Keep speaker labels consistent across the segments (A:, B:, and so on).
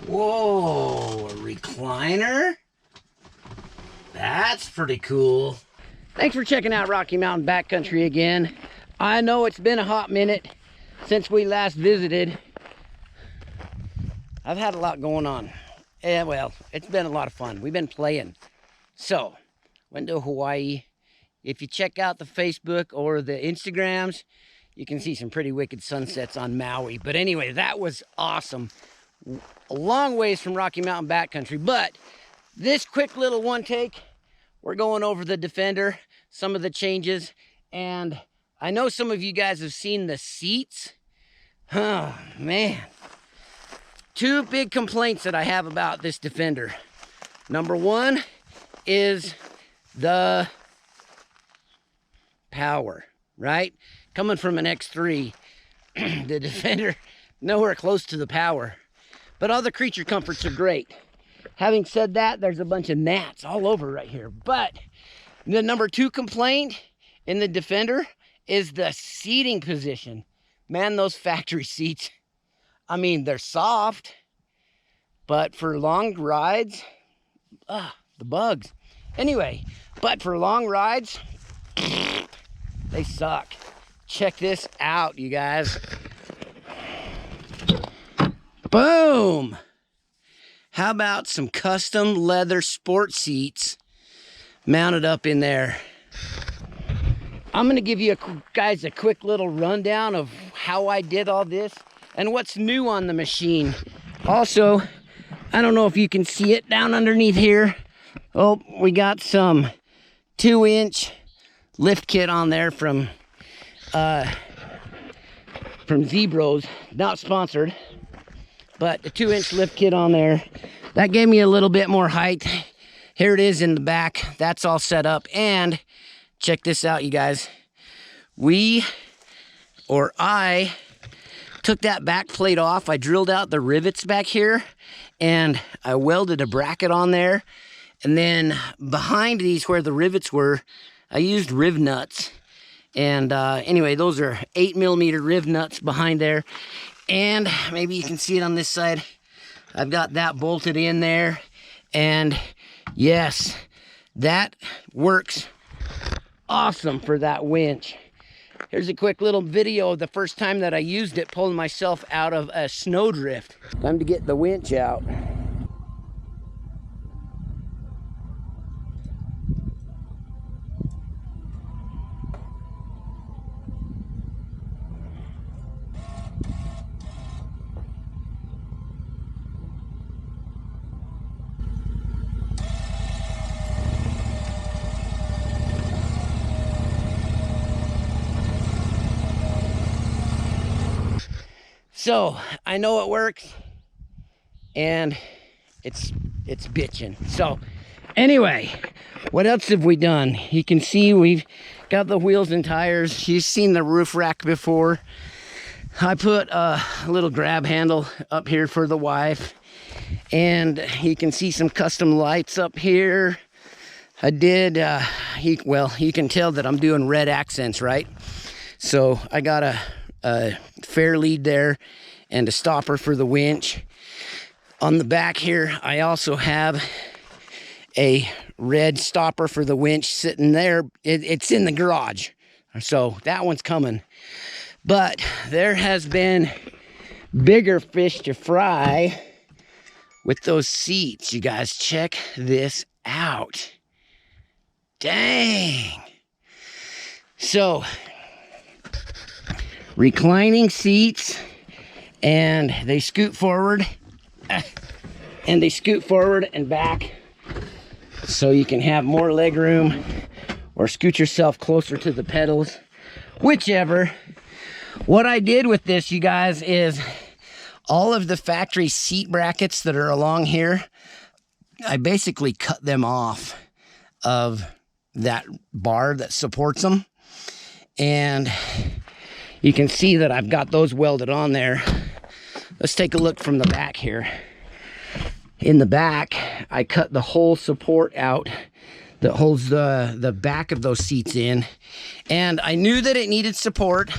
A: Whoa, a recliner? That's pretty cool. Thanks for checking out Rocky Mountain Backcountry again. I know it's been a hot minute since we last visited. I've had a lot going on. Yeah, well, it's been a lot of fun. We've been playing. So, went to Hawaii. If you check out the Facebook or the Instagrams, you can see some pretty wicked sunsets on Maui. But anyway, that was awesome. A long ways from Rocky Mountain Backcountry, but this quick little one take, we're going over the Defender, some of the changes, and I know some of you guys have seen the seats. Oh, man. Two big complaints that I have about this Defender. Number one is the power, right? Coming from an X3, the Defender, nowhere close to the power. But all the creature comforts are great. Having said that, there's a bunch of gnats all over right here. But the number two complaint in the Defender is the seating position. Man, those factory seats, I mean, they're soft, but for long rides, the bugs. Anyway, but for long rides, they suck. Check this out, you guys. Boom! How about some custom leather sport seats mounted up in there? I'm gonna give you guys a quick little rundown of how I did all this and what's new on the machine. Also, I don't know if you can see it down underneath here. Oh, we got some 2-inch lift kit on there from Zebros, not sponsored. But the 2-inch lift kit on there, that gave me a little bit more height. Here it is in the back. That's all set up. And check this out, you guys. I took that back plate off. I drilled out the rivets back here and I welded a bracket on there. And then behind these where the rivets were, I used riv nuts. And anyway, those are 8mm riv nuts behind there. And maybe you can see it on this side. I've got that bolted in there. And yes, that works awesome for that winch. Here's a quick little video of the first time that I used it, pulling myself out of a snowdrift. Time to get the winch out. So I know it works and it's bitching. So anyway, what else have we done? You can see we've got the wheels and tires. You've seen the roof rack before. I put a little grab handle up here for the wife, and you can see some custom lights up here. I did, you can tell that I'm doing red accents, right? So I got a fair lead there and a stopper for the winch. On the back here, I also have a red stopper for the winch sitting there. It's in the garage, so that one's coming. But there has been bigger fish to fry with those seats. You guys, check this out. Dang. So reclining seats, and they scoot forward and they scoot forward and back so you can have more leg room or scoot yourself closer to the pedals, whichever. What I did with this, you guys, is all of the factory seat brackets that are along here, I basically cut them off of that bar that supports them, and you can see that I've got those welded on there. Let's take a look from the back here. In the back, I cut the whole support out that holds the back of those seats in, and I knew that it needed support.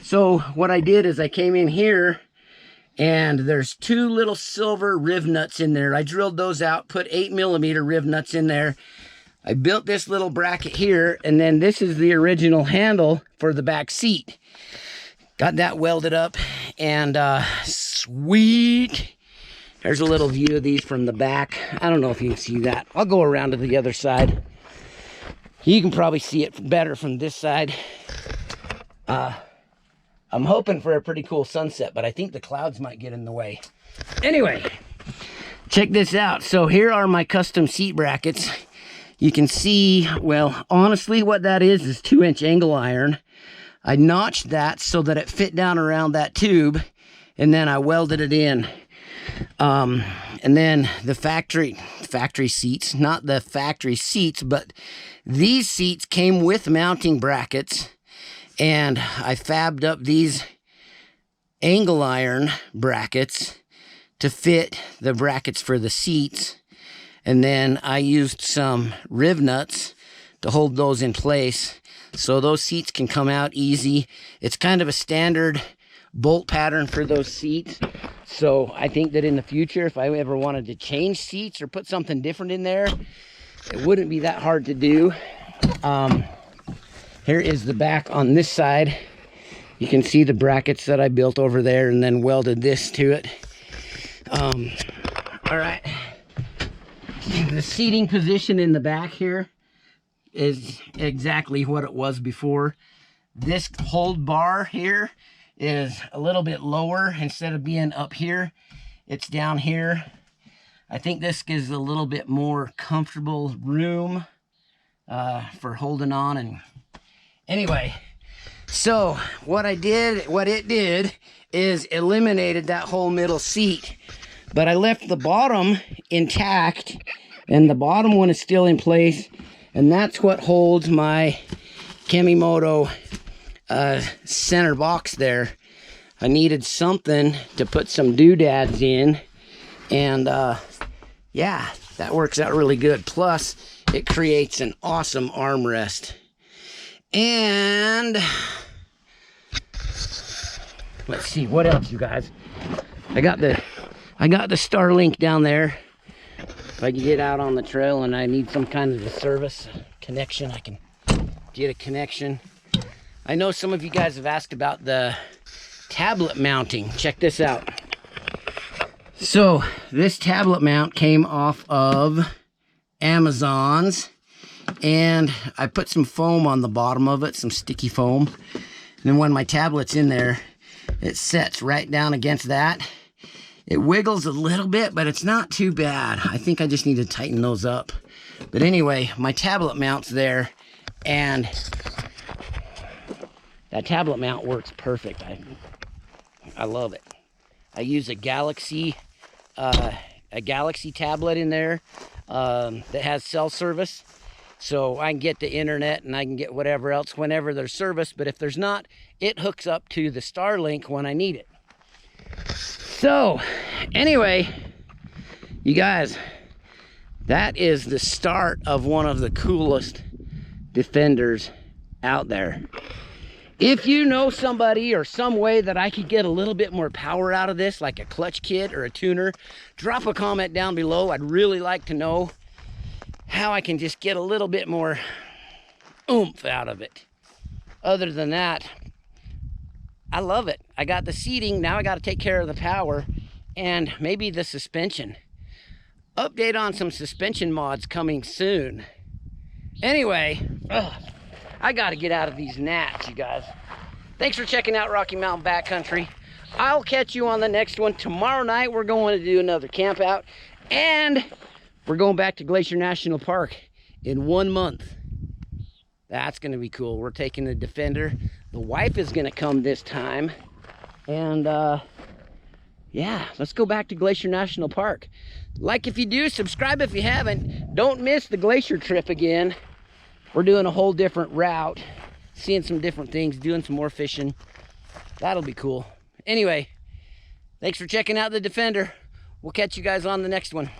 A: So what I did is I came in here And there's 2 little silver riv nuts in there. I drilled those out, put 8mm riv nuts in there. I built this little bracket here, and then this is the original handle for the back seat. Got that welded up, and sweet. There's a little view of these from the back. I don't know if you can see that. I'll go around to the other side. You can probably see it better from this side. I'm hoping for a pretty cool sunset, but I think the clouds might get in the way. Anyway, check this out. So here are my custom seat brackets. You can see, well, honestly, what that is 2-inch angle iron. I notched that so that it fit down around that tube, and then I welded it in. And then the factory seats, not the factory seats, but these seats came with mounting brackets, and I fabbed up these angle iron brackets to fit the brackets for the seats. And then I used some riv nuts to hold those in place so those seats can come out easy. It's kind of a standard bolt pattern for those seats. So I think that in the future, if I ever wanted to change seats or put something different in there, it wouldn't be that hard to do. Here is the back on this side. You can see the brackets that I built over there and then welded this to it. All right. The seating position in the back here is exactly what it was before. This hold bar here is a little bit lower. Instead of being up here, it's down here. I think this gives a little bit more comfortable room for holding on. And anyway, so what it did is eliminated that whole middle seat, but I left the bottom intact, and the bottom one is still in place, and that's what holds my Kemimoto center box there. I needed something to put some doodads in, and yeah, that works out really good. Plus, it creates an awesome armrest. And let's see what else, you guys. I got the Starlink down there. If I can get out on the trail and I need some kind of a service connection, I can get a connection. I know some of you guys have asked about the tablet mounting. Check this out. So this tablet mount came off of Amazon's, and I put some foam on the bottom of it, some sticky foam. And then when my tablet's in there, it sets right down against that. It wiggles a little bit, but it's not too bad. I think I just need to tighten those up. But anyway, my tablet mount's there, and that tablet mount works perfect. I love it. I use a Galaxy tablet in there that has cell service, so I can get the internet and I can get whatever else whenever there's service. But if there's not, it hooks up to the Starlink when I need it. So anyway, you guys, that is the start of one of the coolest Defenders out there. If you know somebody or some way that I could get a little bit more power out of this, like a clutch kit or a tuner, drop a comment down below. I'd really like to know how I can just get a little bit more oomph out of it. Other than that, I love it. I got the seating, now I got to take care of the power and maybe the suspension. Update on some suspension mods coming soon. Anyway, I got to get out of these gnats, you guys. Thanks for checking out Rocky Mountain Backcountry. I'll catch you on the next one. Tomorrow night, we're going to do another camp out, and we're going back to Glacier National Park in 1 month. That's going to be cool. We're taking the Defender. The wife is going to come this time. And yeah, let's go back to Glacier National Park. Like if you do, subscribe if you haven't. Don't miss the glacier trip again. We're doing a whole different route, seeing some different things, doing some more fishing. That'll be cool. Anyway, thanks for checking out the Defender. We'll catch you guys on the next one.